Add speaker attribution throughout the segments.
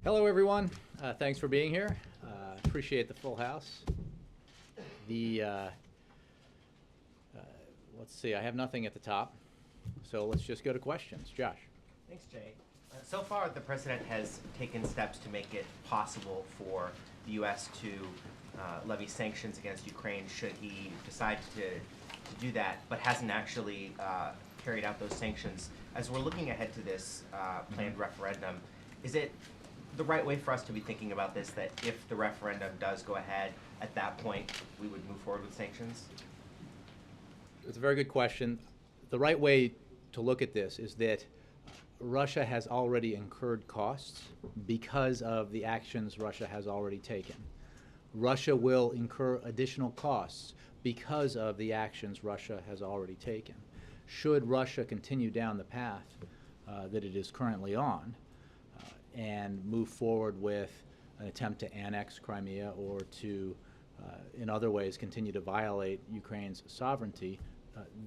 Speaker 1: Hello, everyone. Thanks for being here. Appreciate the full house. Let's see, I have nothing at the top, so let's just go to questions. Josh.
Speaker 2: Thanks, Jay. So far, the president has taken steps to make it possible for the U.S. to levy sanctions against Ukraine should he decide to do that, but hasn't actually carried out those sanctions. As we're looking ahead to this planned referendum, is it the right way for us to be thinking about this, that if the referendum does go ahead, at that point, we would move forward with sanctions?
Speaker 1: It's a very good question. The right way to look at this is that Russia has already incurred costs because of the actions Russia has already taken. Russia will incur additional costs because of the actions Russia has already taken. Should Russia continue down the path that it is currently on and move forward with an attempt to annex Crimea or to, in other ways, continue to violate Ukraine's sovereignty,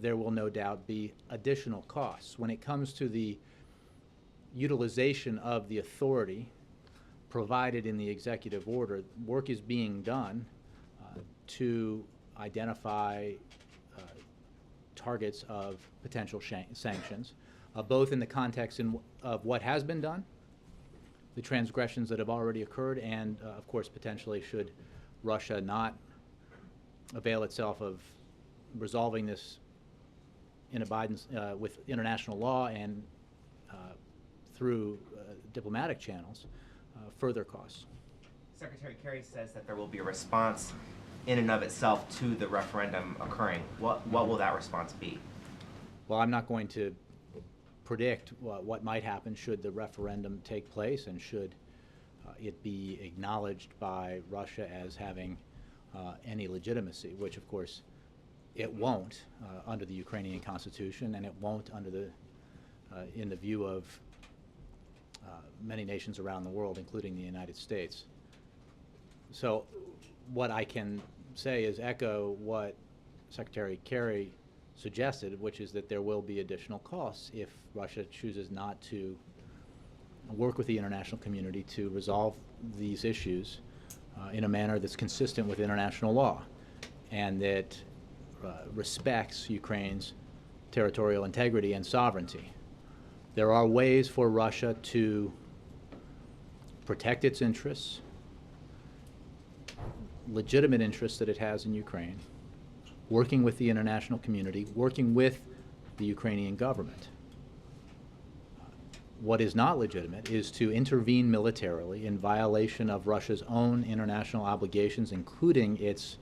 Speaker 1: there will no doubt be additional costs. When it comes to the utilization of the authority provided in the executive order, work is being done to identify targets of potential sanctions, both in the context of what has been done, the transgressions that have already occurred, and of course potentially should Russia not avail itself of resolving this in abidance with international law and through diplomatic channels, further costs.
Speaker 2: Secretary Kerry says that there will be a response in and of itself to the referendum occurring. What will that response be?
Speaker 1: Well, I'm not going to predict what might happen should the referendum take place and should it be acknowledged by Russia as having any legitimacy, which of course it won't under the Ukrainian Constitution, and it won't under the in the view of many nations around the world, including the United States. So what I can say is echo what Secretary Kerry suggested, which is that there will be additional costs if Russia chooses not to work with the international community to resolve these issues in a manner that's consistent with international law and that respects Ukraine's territorial integrity and sovereignty. There are ways for Russia to protect its interests, legitimate interests that it has in Ukraine, working with the international community, working with the Ukrainian government. What is not legitimate is to intervene militarily in violation of Russia's own international obligations, including its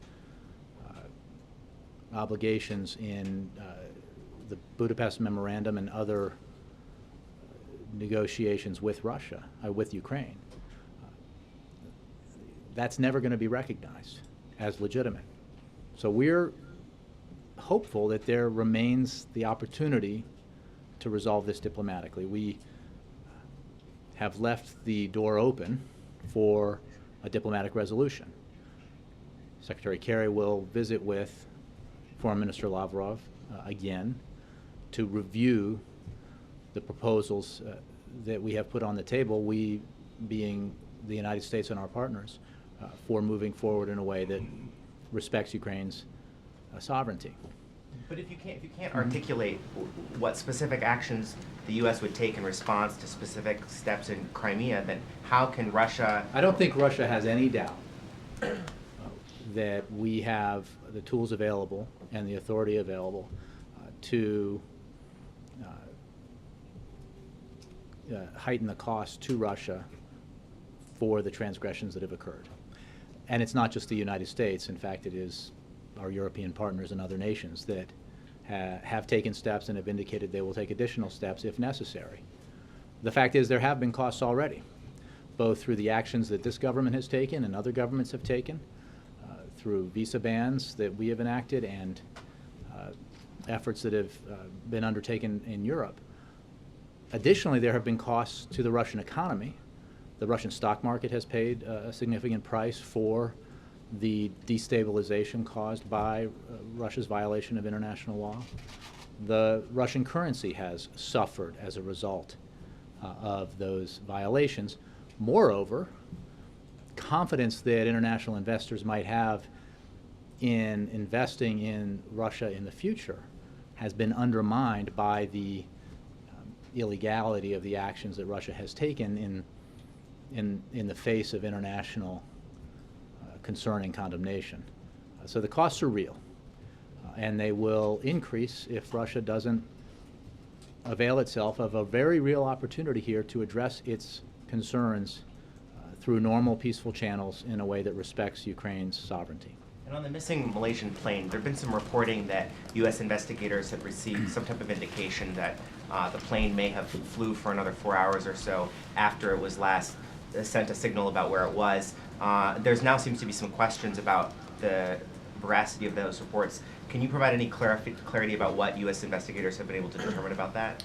Speaker 1: obligations in the Budapest Memorandum and other negotiations with Russia, with Ukraine. That's never going to be recognized as legitimate. So we're hopeful that there remains the opportunity to resolve this diplomatically. We have left the door open for a diplomatic resolution. Secretary Kerry will visit with Foreign Minister Lavrov again to review the proposals that we have put on the table, we being the United States and our partners, for moving forward in a way that respects Ukraine's sovereignty.
Speaker 2: But if you can't articulate what specific actions the U.S. would take in response to specific steps in Crimea, then how can Russia?
Speaker 1: I don't think Russia has any doubt that we have the tools available and the authority available to heighten the cost to Russia for the transgressions that have occurred. And it's not just the United States. In fact, it is our European partners and other nations that have taken steps and have indicated they will take additional steps if necessary. The fact is there have been costs already, both through the actions that this government has taken and other governments have taken, through visa bans that we have enacted and efforts that have been undertaken in Europe. Additionally, there have been costs to the Russian economy. The Russian stock market has paid a significant price for the destabilization caused by Russia's violation of international law. The Russian currency has suffered as a result of those violations. Moreover, confidence that international investors might have in investing in Russia in the future has been undermined by the illegality of the actions that Russia has taken in the face of international concern and condemnation. So the costs are real, and they will increase if Russia doesn't avail itself of a very real opportunity here to address its concerns through normal, peaceful channels in a way that respects Ukraine's sovereignty.
Speaker 2: And on the missing Malaysian plane, there have been some reporting that U.S. investigators have received some type of indication that the plane may have flew for another 4 hours or so after it was last sent a signal about where it was. There's now seems to be some questions about the veracity of those reports. Can you provide any clarity about what U.S. investigators have been able to determine about that?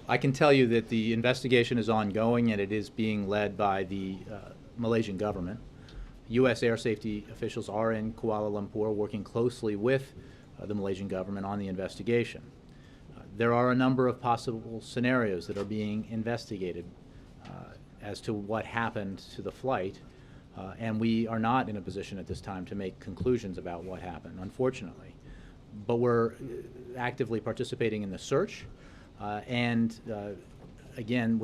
Speaker 1: I can tell you that the investigation is ongoing, and it is being led by the Malaysian government. U.S. air safety officials are in Kuala Lumpur working closely with the Malaysian government on the investigation. There are a number of possible scenarios that are being investigated as to what happened to the flight, and we are not in a position at this time to make conclusions about what happened, unfortunately. But we're actively participating in the search, and again,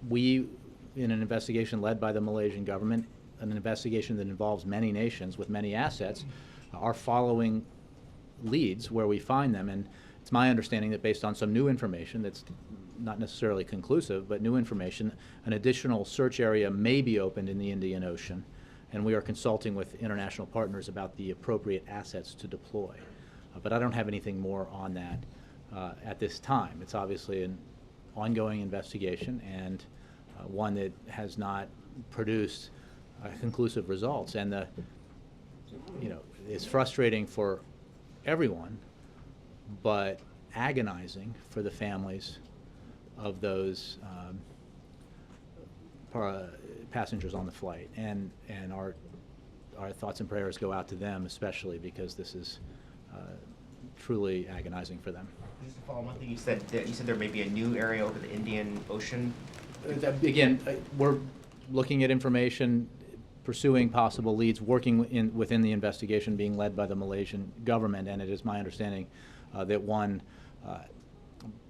Speaker 1: we, in an investigation led by the Malaysian government, an investigation that involves many nations with many assets, are following leads where we find them. And it's my understanding that based on some new information that's not necessarily conclusive, but new information, an additional search area may be opened in the Indian Ocean, and we are consulting with international partners about the appropriate assets to deploy. But I don't have anything more on that at this time. It's obviously an ongoing investigation, and one that has not produced conclusive results. And it's frustrating for everyone, but agonizing for the families of those passengers on the flight. And our thoughts and prayers go out to them, especially because this is truly agonizing for them.
Speaker 2: Just to follow on one thing you said there may be a new area over the Indian Ocean.
Speaker 1: Again, we're looking at information, pursuing possible leads, working within the investigation being led by the Malaysian government, and it is my understanding that one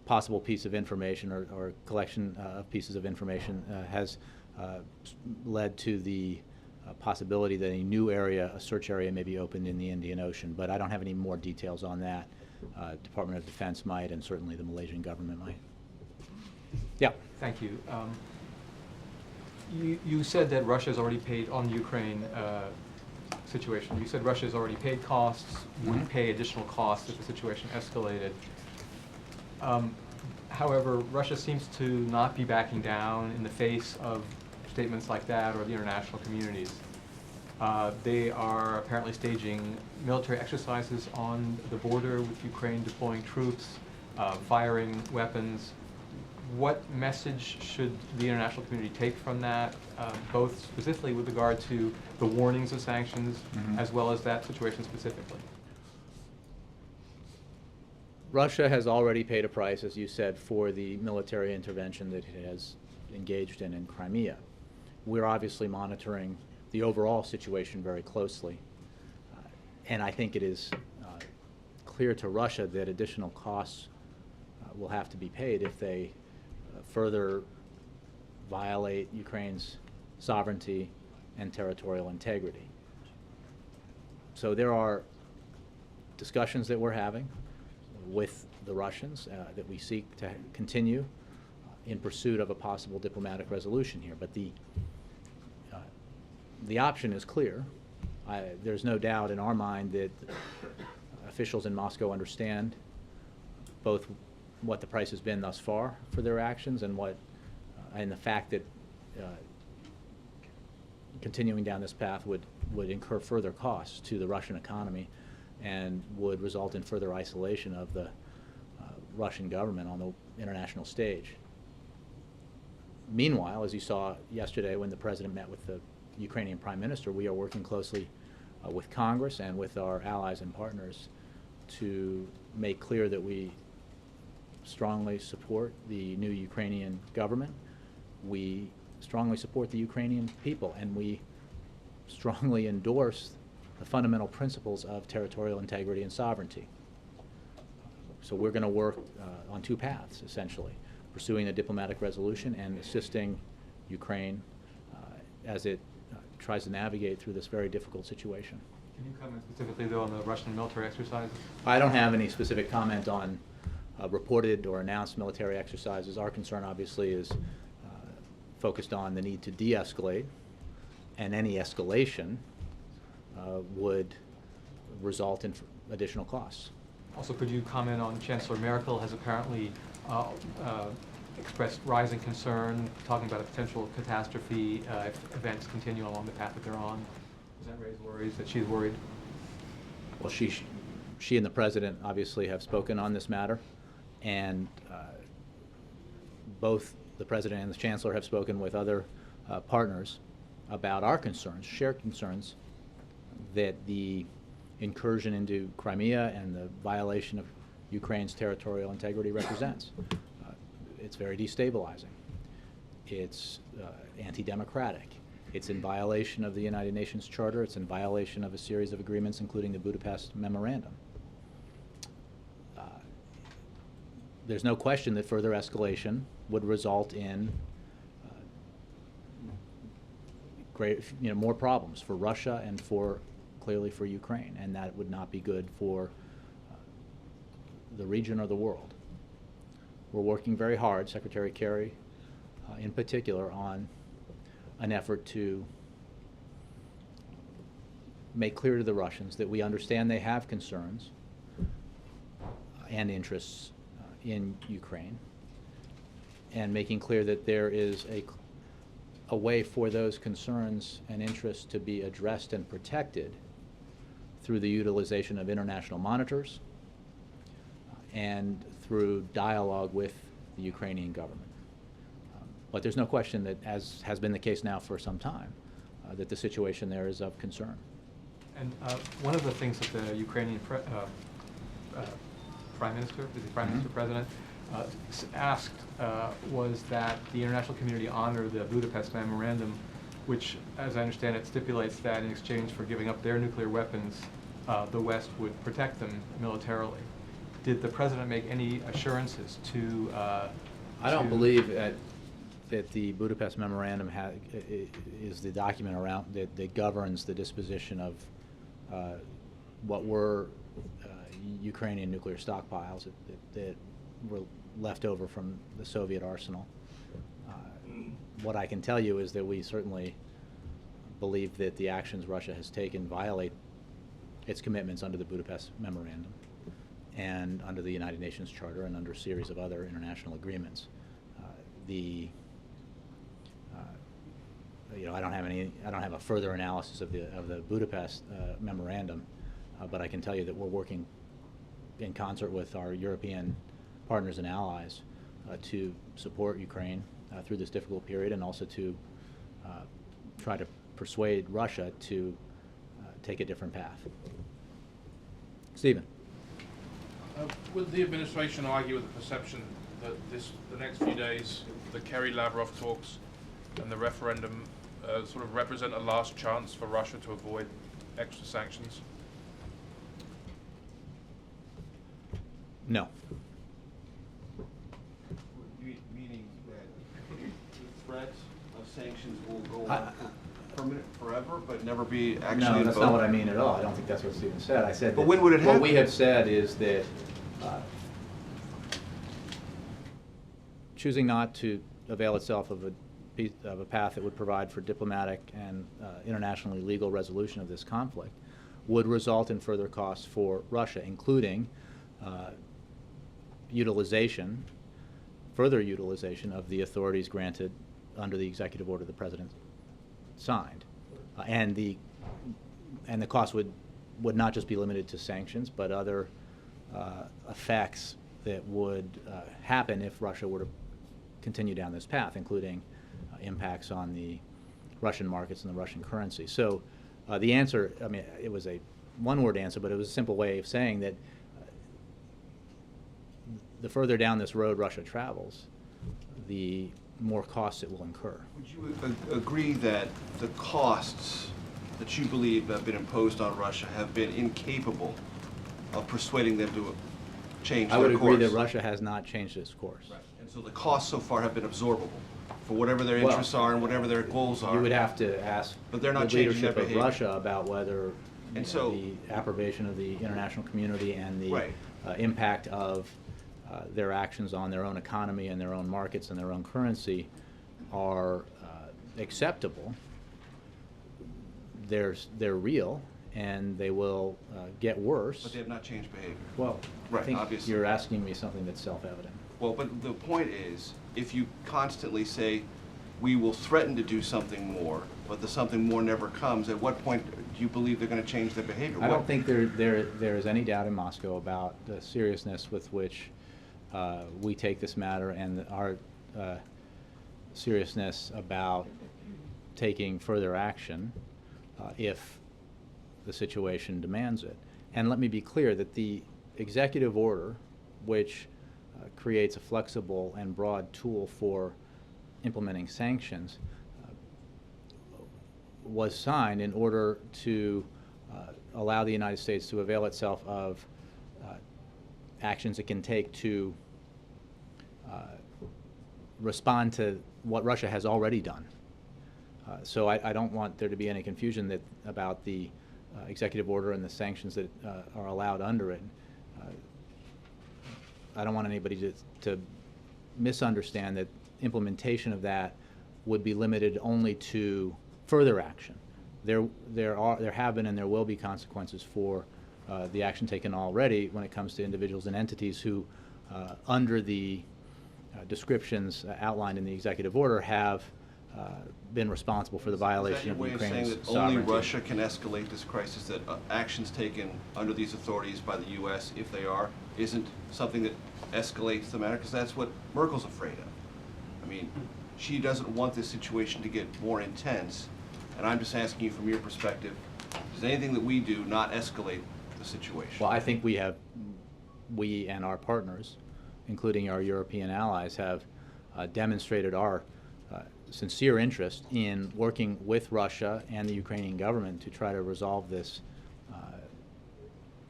Speaker 1: possible piece of information or collection of pieces of information has led to the possibility that a new area, a search area, may be opened in the Indian Ocean. But I don't have any more details on that. Department of Defense might, and certainly the Malaysian government might. Yeah.
Speaker 3: Thank you. You said that Russia has already paid on the Ukraine situation. You said Russia has already paid costs, would pay additional costs if the situation escalated. However, Russia seems to not be backing down in the face of statements like that or the international communities. They are apparently staging military exercises on the border with Ukraine, deploying troops, firing weapons. What message should the international community take from that, both specifically with regard to the warnings of sanctions, as well as that situation specifically?
Speaker 1: Russia has already paid a price, as you said, for the military intervention that it has engaged in Crimea. We're obviously monitoring the overall situation very closely, and I think it is clear to Russia that additional costs will have to be paid if they further violate Ukraine's sovereignty and territorial integrity. So there are discussions that we're having with the Russians that we seek to continue in pursuit of a possible diplomatic resolution here. But the option is clear. There's no doubt in our mind that officials in Moscow understand both what the price has been thus far for their actions and the fact that continuing down this path would incur further costs to the Russian economy and would result in further isolation of the Russian government on the international stage. Meanwhile, as you saw yesterday when the President met with the Ukrainian Prime Minister, we are working closely with Congress and with our allies and partners to make clear that we strongly support the new Ukrainian government. We strongly support the Ukrainian people, and we strongly endorse the fundamental principles of territorial integrity and sovereignty. So we're going to work on two paths, essentially, pursuing a diplomatic resolution and assisting Ukraine as it tries to navigate through this very difficult situation.
Speaker 3: Can you comment specifically, though, on the Russian military exercises?
Speaker 1: I don't have any specific comment on reported or announced military exercises. Our concern, obviously, is focused on the need to de-escalate, and any escalation would result in additional costs.
Speaker 3: Also, could you comment on Chancellor Merkel has apparently expressed rising concern, talking about a potential catastrophe if events continue along the path that they're on? Does that raise worries that she's worried?
Speaker 1: Well, she and the President obviously have spoken on this matter, and both the President and the Chancellor have spoken with other partners about our concerns, shared concerns, that the incursion into Crimea and the violation of Ukraine's territorial integrity represents. It's very destabilizing. It's anti-democratic. It's in violation of the United Nations Charter. It's in violation of a series of agreements, including the Budapest Memorandum. There's no question that further escalation would result in more problems for Russia and clearly for Ukraine, and that would not be good for the region or the world. We're working very hard, Secretary Kerry in particular, on an effort to make clear to the Russians that we understand they have concerns and interests in Ukraine, and making clear that there is a way for those concerns and interests to be addressed and protected through the utilization of international monitors and through dialogue with the Ukrainian government. But there's no question that, as has been the case now for some time, that the situation there is of concern.
Speaker 3: And one of the things that the Ukrainian Prime Minister, is he Prime Minister, President, asked was that the international community honor the Budapest Memorandum, which, as I understand it, stipulates that in exchange for giving up their nuclear weapons, the West would protect them militarily. Did the President make any assurances to...
Speaker 1: I don't believe that the Budapest Memorandum is the document around that governs the disposition of what were Ukrainian nuclear stockpiles that were left over from the Soviet arsenal. What I can tell you is that we certainly believe that the actions Russia has taken violate its commitments under the Budapest Memorandum and under the United Nations Charter and under a series of other international agreements. I don't have a further analysis of the Budapest Memorandum, but I can tell you that we're working in concert with our European partners and allies to support Ukraine through this difficult period, and also to try to persuade Russia to take a different path. Stephen.
Speaker 4: Would the administration argue with the perception that the next few days, the Kerry-Lavrov talks and the referendum sort of represent a last chance for Russia to avoid extra sanctions?
Speaker 1: No.
Speaker 5: Meaning that the threat of sanctions will go on permanent forever, but never be actually
Speaker 1: No, that's
Speaker 5: invoked?
Speaker 1: not what I mean at all. I don't think that's what Stephen said. I said
Speaker 5: But
Speaker 1: that
Speaker 5: when would it
Speaker 1: what
Speaker 5: happen?
Speaker 1: we have said is that choosing not to avail itself of a path that would provide for diplomatic and internationally legal resolution of this conflict would result in further costs for Russia, including further utilization of the authorities granted under the executive order the President signed. And the cost would not just be limited to sanctions, but other effects that would happen if Russia were to continue down this path, including impacts on the Russian markets and the Russian currency. So the answer, I mean, it was a one-word answer, but it was a simple way of saying that the further down this road Russia travels, the more costs it will incur.
Speaker 5: Would you agree that the costs that you believe have been imposed on Russia have been incapable of persuading them to change
Speaker 1: I
Speaker 5: their
Speaker 1: would
Speaker 5: course?
Speaker 1: agree that Russia has not changed its course.
Speaker 5: Right. And so the costs so far have been absorbable for whatever their
Speaker 1: Well,
Speaker 5: interests are and whatever their goals are.
Speaker 1: You would have to ask
Speaker 5: But they're not
Speaker 1: the
Speaker 5: changing their
Speaker 1: leadership of
Speaker 5: behavior.
Speaker 1: Russia about whether
Speaker 5: And
Speaker 1: you
Speaker 5: so-
Speaker 1: know, the approbation of the international community and the
Speaker 5: Right.
Speaker 1: impact of their actions on their own economy and their own markets and their own currency are acceptable. They're real, and they will get worse.
Speaker 5: But they have not changed behavior.
Speaker 1: Well, I
Speaker 5: Right,
Speaker 1: think
Speaker 5: obviously.
Speaker 1: you're asking me something that's self-evident.
Speaker 5: Well, but the point is, if you constantly say, we will threaten to do something more, but the something more never comes, at what point do you believe they're going to change their behavior?
Speaker 1: I don't
Speaker 5: What-
Speaker 1: think there is any doubt in Moscow about the seriousness with which we take this matter and our seriousness about taking further action if the situation demands it. And let me be clear that the executive order, which creates a flexible and broad tool for implementing sanctions, was signed in order to allow the United States to avail itself of actions it can take to respond to what Russia has already done. So I don't want there to be any confusion about the executive order and the sanctions that are allowed under it. I don't want anybody to misunderstand that implementation of that would be limited only to further action. There have been and there will be consequences for the action taken already when it comes to individuals and entities who, under the descriptions outlined in the executive order, have been responsible for the violation of Ukraine's
Speaker 5: Is that your way of saying that
Speaker 1: sovereignty.
Speaker 5: only Russia can escalate this crisis, that actions taken under these authorities by the U.S., if they are, isn't something that escalates the matter? Because that's what Merkel's afraid of. I mean, she doesn't want this situation to get more intense, and I'm just asking you from your perspective, does anything that we do not escalate the situation?
Speaker 1: Well, I think we and our partners, including our European allies, have demonstrated our sincere interest in working with Russia and the Ukrainian government to try to resolve this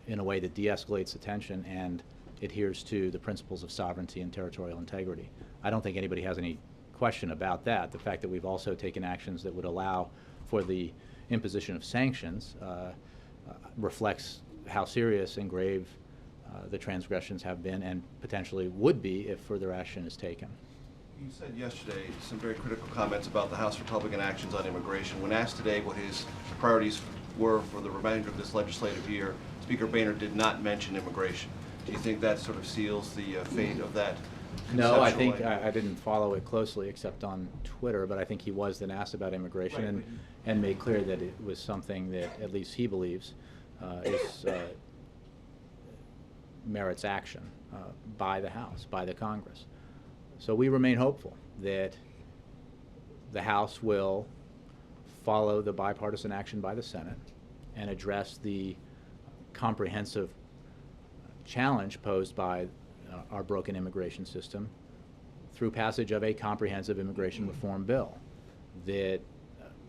Speaker 1: in a way that de-escalates the tension and adheres to the principles of sovereignty and territorial integrity. I don't think anybody has any question about that. The fact that we've also taken actions that would allow for the imposition of sanctions reflects how serious and grave the transgressions have been and potentially would be if further action is taken.
Speaker 5: You said yesterday some very critical comments about the House Republican actions on immigration. When asked today what his priorities were for the remainder of this legislative year, Speaker Boehner did not mention immigration. Do you think that sort of seals the fate of that?
Speaker 1: No, I
Speaker 5: conceptual
Speaker 1: think
Speaker 5: idea?
Speaker 1: I didn't follow it closely except on Twitter, but I think he was then asked about immigration
Speaker 5: Right,
Speaker 1: and made clear that it was something that at least he believes merits action by the House, by the Congress. So we remain hopeful that the House will follow the bipartisan action by the Senate and address the comprehensive challenge posed by our broken immigration system through passage of a comprehensive immigration reform bill that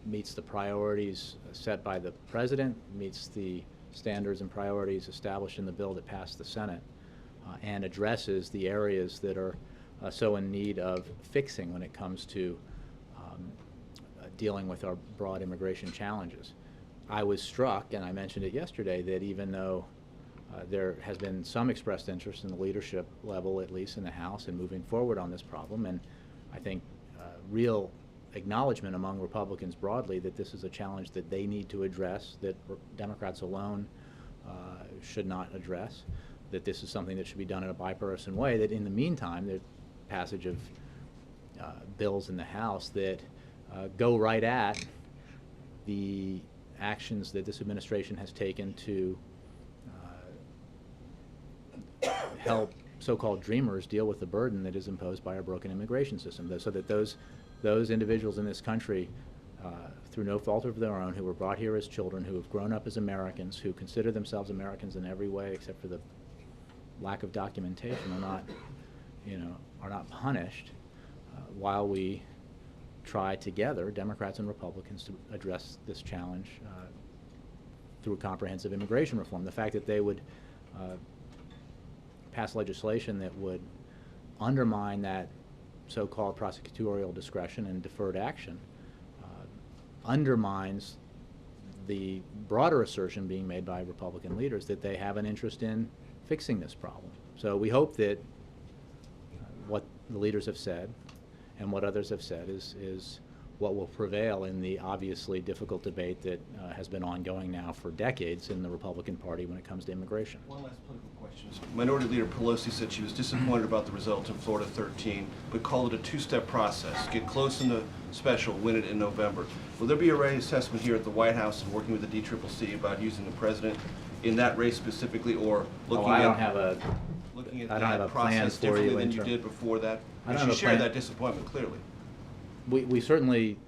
Speaker 1: meets the priorities set by the President, meets the standards and priorities established in the bill that passed the Senate, and addresses the areas that are so in need of fixing when it comes to dealing with our broad immigration challenges. I was struck, and I mentioned it yesterday, that even though there has been some expressed interest in the leadership level, at least in the House, in moving forward on this problem, and I think real acknowledgement among Republicans broadly that this is a challenge that they need to address, that Democrats alone should not address, that this is something that should be done in a bipartisan way, that in the meantime, the passage of bills in the House that go right at the actions that this administration has taken to help so-called dreamers deal with the burden that is imposed by our broken immigration system, so that those individuals in this country, through no fault of their own, who were brought here as children, who have grown up as Americans, who consider themselves Americans in every way except for the lack of documentation, are not punished while we try together, Democrats and Republicans, to address this challenge through comprehensive immigration reform. The fact that they would pass legislation that would undermine that so-called prosecutorial discretion and deferred action undermines the broader assertion being made by Republican leaders that they have an interest in fixing this problem. So we hope that what the leaders have said and what others have said is what will prevail in the obviously difficult debate that has been ongoing now for decades in the Republican Party when it comes to immigration.
Speaker 5: One last political question. Minority Leader Pelosi said she was disappointed about the result in Florida 13, but called it a two-step process. Get close in the special, win it in November. Will there be a reassessment here at the White House and working with the DCCC about using the president in that race specifically, or looking
Speaker 1: I
Speaker 5: at
Speaker 1: don't have a
Speaker 5: that
Speaker 1: plan
Speaker 5: process
Speaker 1: for you
Speaker 5: differently than
Speaker 1: in
Speaker 5: you did before that?
Speaker 1: I don't
Speaker 5: And
Speaker 1: have
Speaker 5: she
Speaker 1: a
Speaker 5: shared
Speaker 1: plan.
Speaker 5: that disappointment clearly.
Speaker 1: We certainly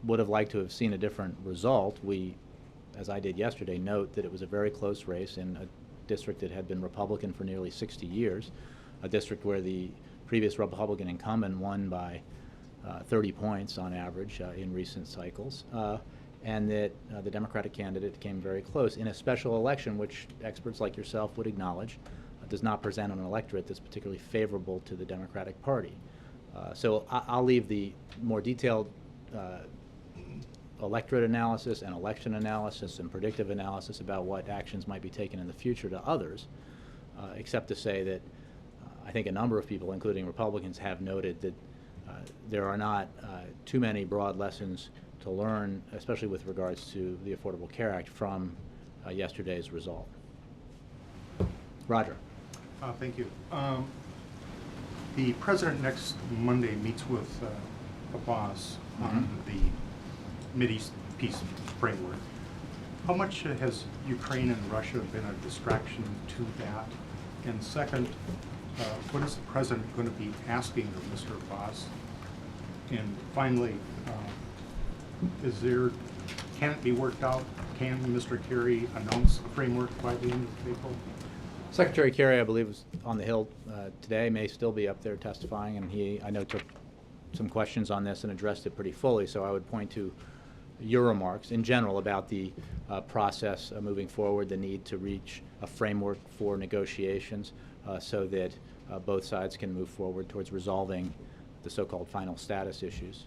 Speaker 1: would have liked to have seen a different result. We, as I did yesterday, note that it was a very close race in a district that had been Republican for nearly 60 years, a district where the previous Republican incumbent won by 30 points on average in recent cycles, and that the Democratic candidate came very close in a special election, which experts like yourself would acknowledge does not present an electorate that's particularly favorable to the Democratic Party. So I'll leave the more detailed electorate analysis and election analysis and predictive analysis about what actions might be taken in the future to others, except to say that I think a number of people, including Republicans, have noted that there are not too many broad lessons to learn, especially with regards to the Affordable Care Act, from yesterday's result. Roger.
Speaker 6: Thank you. The president next Monday meets with Abbas on the Mideast peace framework. How much has Ukraine and Russia been a distraction to that? And second, what is the president going to be asking of Mr. Abbas? And finally, can it be worked out? Can Mr. Kerry announce the framework by the end of April?
Speaker 1: Secretary Kerry, I believe, was on the Hill today, may still be up there testifying, and he, I know, took some questions on this and addressed it pretty fully, so I would point to your remarks in general about the process moving forward, the need to reach a framework for negotiations so that both sides can move forward towards resolving the so-called final status issues.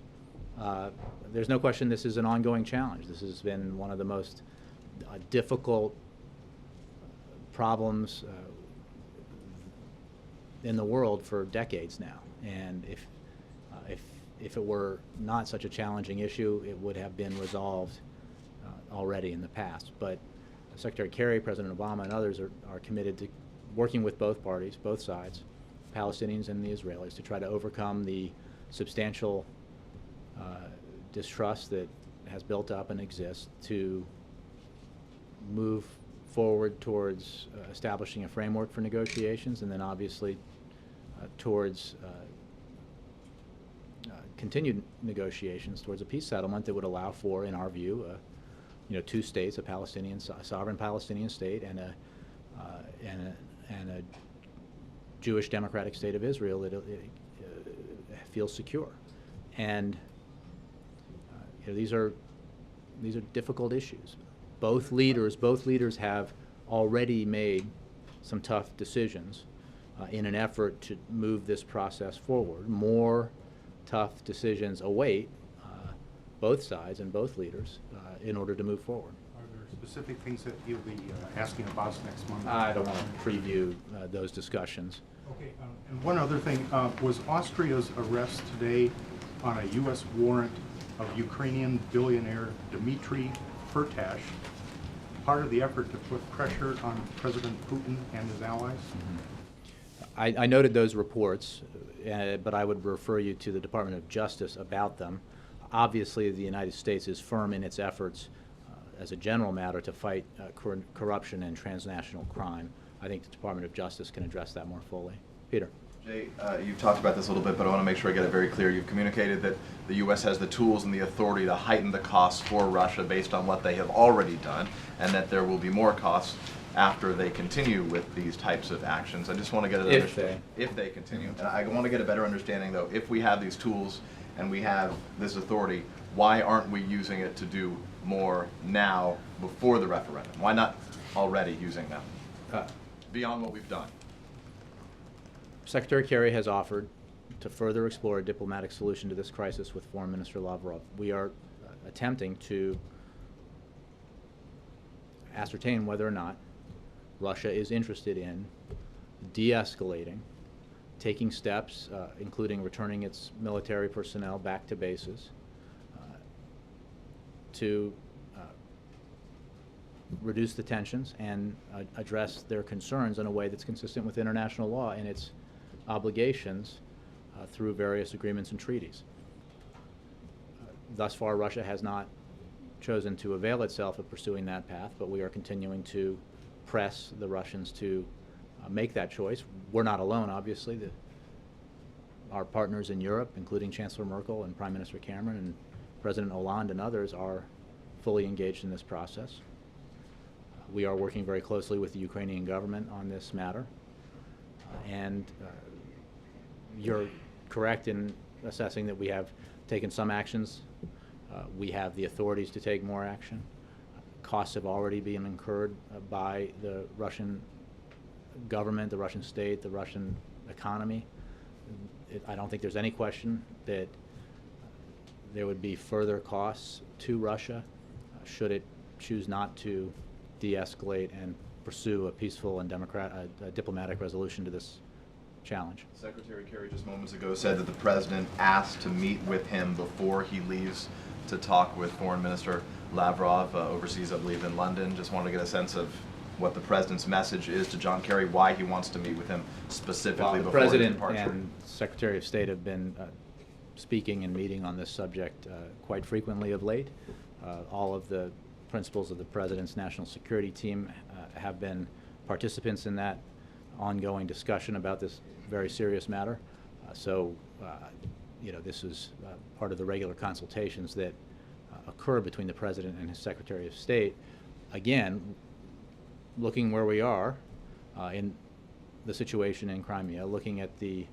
Speaker 1: There's no question this is an ongoing challenge. This has been one of the most difficult problems in the world for decades now, and if it were not such a challenging issue, it would have been resolved already in the past. But Secretary Kerry, President Obama, and others are committed to working with both parties, both sides, Palestinians and the Israelis, to try to overcome the substantial distrust that has built up and exists, to move forward towards establishing a framework for negotiations, and then obviously towards continued negotiations towards a peace settlement that would allow for, in our view, two states, a sovereign Palestinian state and a Jewish democratic state of Israel that feels secure. And these are difficult issues. Both leaders have already made some tough decisions in an effort to move this process forward. More tough decisions await both sides and both leaders in order to move forward.
Speaker 6: Are there specific things that you'll be asking Abbas next month?
Speaker 1: I don't want to preview those discussions.
Speaker 6: Okay, and one other thing, was Austria's arrest today on a U.S. warrant of Ukrainian billionaire Dmitry Firtash part of the effort to put pressure on President Putin and his allies?
Speaker 1: I noted those reports, but I would refer you to the Department of Justice about them. Obviously, the United States is firm in its efforts as a general matter to fight corruption and transnational crime. I think the Department of Justice can address that more fully. Peter.
Speaker 7: Jay, you've talked about this a little bit, but I want to make sure I get it very clear. You've communicated that the U.S. has the tools and the authority to heighten the costs for Russia based on what they have already done, and that there will be more costs after they continue with these types of actions. I just want to get an
Speaker 1: If
Speaker 7: understanding. If they continue. And I want to get a better understanding, though, if we have these tools and we have this authority, why aren't we using it to do more now before the referendum? Why not already using them beyond what we've done?
Speaker 1: Secretary Kerry has offered to further explore a diplomatic solution to this crisis with Foreign Minister Lavrov. We are attempting to ascertain whether or not Russia is interested in de-escalating, taking steps, including returning its military personnel back to bases, to reduce the tensions and address their concerns in a way that's consistent with international law and its obligations through various agreements and treaties. Thus far, Russia has not chosen to avail itself of pursuing that path, but we are continuing to press the Russians to make that choice. We're not alone, obviously. Our partners in Europe, including Chancellor Merkel and Prime Minister Cameron and President Hollande and others, are fully engaged in this process. We are working very closely with the Ukrainian government on this matter. And you're correct in assessing that we have taken some actions. We have the authorities to take more action. Costs have already been incurred by the Russian government, the Russian state, the Russian economy. I don't think there's any question that there would be further costs to Russia should it choose not to de-escalate and pursue a peaceful and diplomatic resolution to this challenge.
Speaker 7: Secretary Kerry just moments ago said that the president asked to meet with him before he leaves to talk with Foreign Minister Lavrov overseas, I believe, in London. Just wanted to get a sense of what the president's message is to John Kerry, why he wants to meet with him specifically before his departure.
Speaker 1: The President and Secretary of State have been speaking and meeting on this subject quite frequently of late. All of the principals of the President's National Security Team have been participants in that ongoing discussion about this very serious matter. You know, this is part of the regular consultations that occur between the President and his Secretary of State. Again, looking where we are in the situation in Crimea, looking at the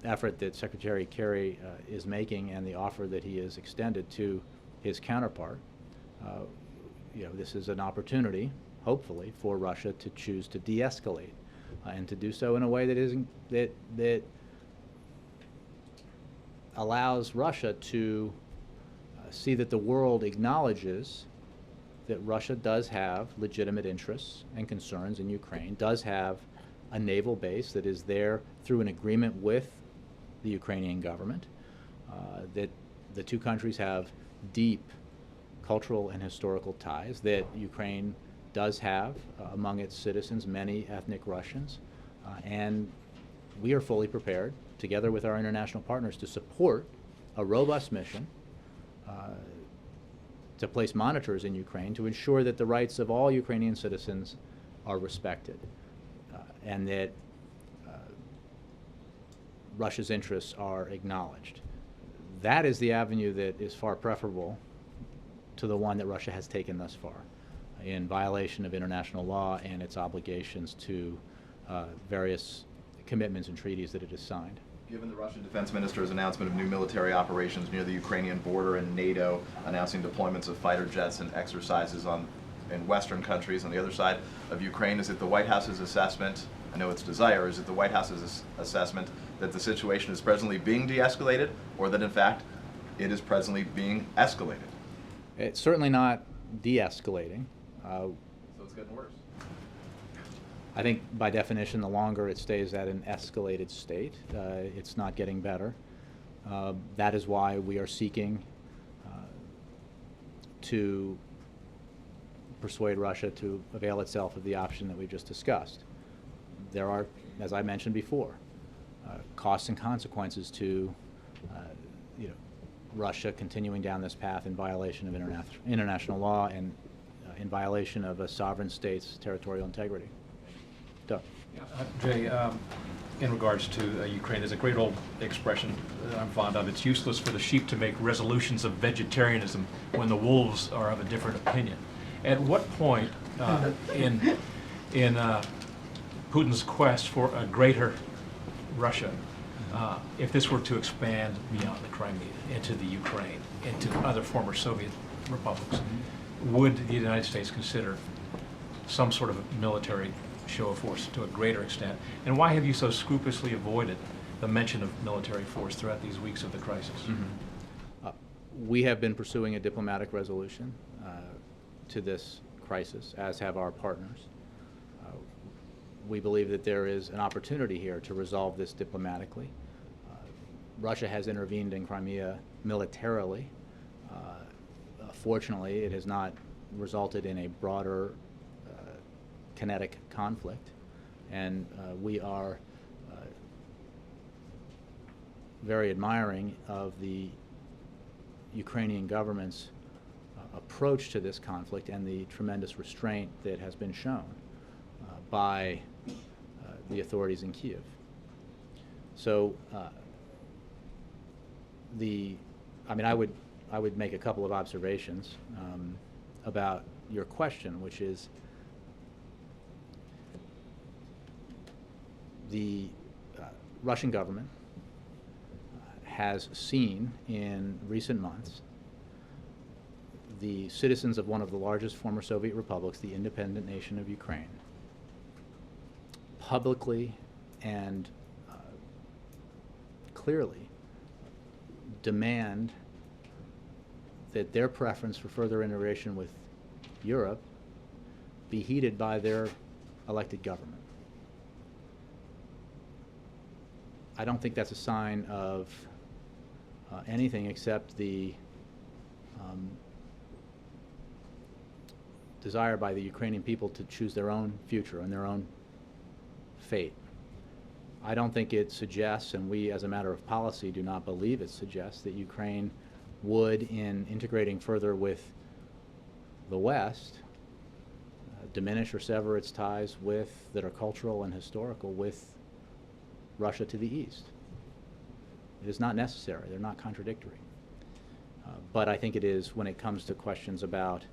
Speaker 1: effort that Secretary Kerry is making and the offer that he has extended to his counterpart, you know, this is an opportunity, hopefully, for Russia to choose to de-escalate and to do so in a way that allows Russia to see that the world acknowledges that Russia does have legitimate interests and concerns in Ukraine, does have a naval base that is there through an agreement with the Ukrainian government, that the two countries have deep cultural and historical ties, that Ukraine does have among its citizens many ethnic Russians, and we are fully prepared, together with our international partners, to support a robust mission to place monitors in Ukraine to ensure that the rights of all Ukrainian citizens are respected and that Russia's interests are acknowledged. That is the avenue that is far preferable to the one that Russia has taken thus far, in violation of international law and its obligations to various commitments and treaties that it has signed.
Speaker 7: Given the Russian defense minister's announcement of new military operations near the Ukrainian border and NATO announcing deployments of fighter jets and exercises in Western countries on the other side of Ukraine, is it the White House's assessment, I know it's desire, is it the White House's assessment that the situation is presently being de-escalated, or that in fact it is presently being escalated?
Speaker 1: It's certainly not de-escalating.
Speaker 7: So it's getting worse.
Speaker 1: I think by definition, the longer it stays at an escalated state, it's not getting better. That is why we are seeking to persuade Russia to avail itself of the option that we've just discussed. There are, as I mentioned before, costs and consequences to you know, Russia continuing down this path in violation of international law and in violation of a sovereign state's territorial integrity. Doug.
Speaker 8: Jay, in regards to Ukraine, there's a great old expression that I'm fond of. It's useless for the sheep to make resolutions of vegetarianism when the wolves are of a different opinion. At what point in in Putin's quest for a greater Russia, if this were to expand beyond the Crimea into the Ukraine, into other former Soviet republics, would the United States consider some sort of military show of force to a greater extent? And why have you so scrupulously avoided the mention of military force throughout these weeks of the crisis?
Speaker 1: We have been pursuing a diplomatic resolution to this crisis, as have our partners. We believe that there is an opportunity here to resolve this diplomatically. Russia has intervened in Crimea militarily. Fortunately, it has not resulted in a broader kinetic conflict, and we are very admiring of the Ukrainian government's approach to this conflict and the tremendous restraint that has been shown by the authorities in Kiev. So I would make a couple of observations about your question, which is the Russian government has seen in recent months the citizens of one of the largest former Soviet republics, the independent nation of Ukraine, publicly and clearly demand that their preference for further integration with Europe be heeded by their elected government. I don't think that's a sign of anything except the desire by the Ukrainian people to choose their own future and their own fate. I don't think it suggests, and we as a matter of policy do not believe it suggests, that Ukraine would, in integrating further with the West, diminish or sever its ties that are cultural and historical with Russia to the east. It is not necessary. They're not contradictory. But I think it is when it comes to questions about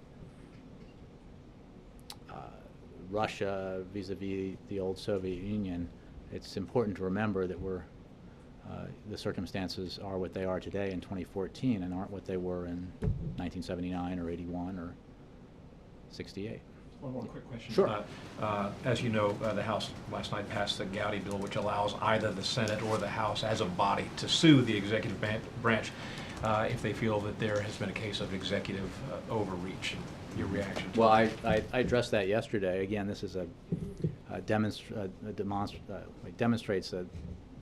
Speaker 1: Russia vis-a-vis the old Soviet Union, it's important to remember that the circumstances are what they are today in 2014 and aren't what they were in 1979 or 81 or 68.
Speaker 8: One more quick question.
Speaker 1: Sure.
Speaker 8: As you know, the House last night passed the Gowdy bill, which allows either the Senate or the House as a body to sue the executive branch if they feel that there has been a case of executive overreach. And your reaction to
Speaker 1: Well,
Speaker 8: that?
Speaker 1: I addressed that yesterday. Again, this is demonstrates an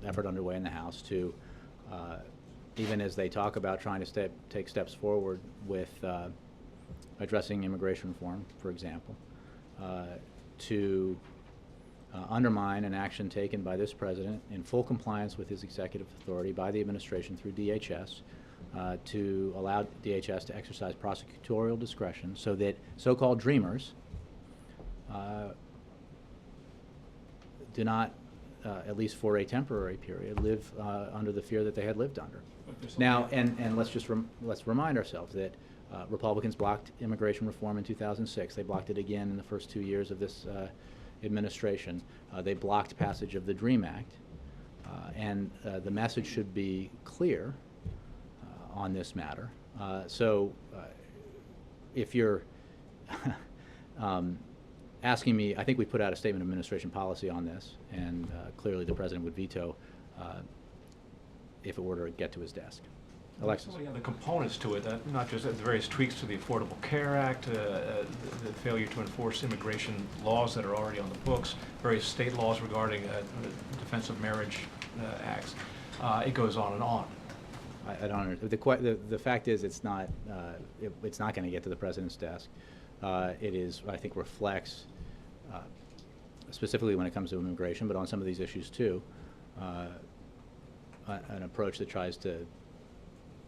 Speaker 1: effort underway in the House to, even as they talk about trying to take steps forward with addressing immigration reform, for example, to undermine an action taken by this president in full compliance with his executive authority by the administration through DHS to allow DHS to exercise prosecutorial discretion so that so-called dreamers do not, at least for a temporary period, live under the fear that they had lived under. Now, and let's remind ourselves that Republicans blocked immigration reform in 2006. They blocked it again in the first 2 years of this administration. They blocked passage of the DREAM Act. And the message should be clear on this matter. So if you're asking me, I think we put out a statement of administration policy on this, and clearly the president would veto if it were to get to his desk. Alexis.
Speaker 8: So many other components to it, not just the various tweaks to the Affordable Care Act, the failure to enforce immigration laws that are already on the books, various state laws regarding defense of marriage acts. It goes on and on.
Speaker 1: I don't understand. The fact is, it's not going to get to the president's desk. It is, I think, reflects specifically when it comes to immigration, but on some of these issues too, an approach that tries to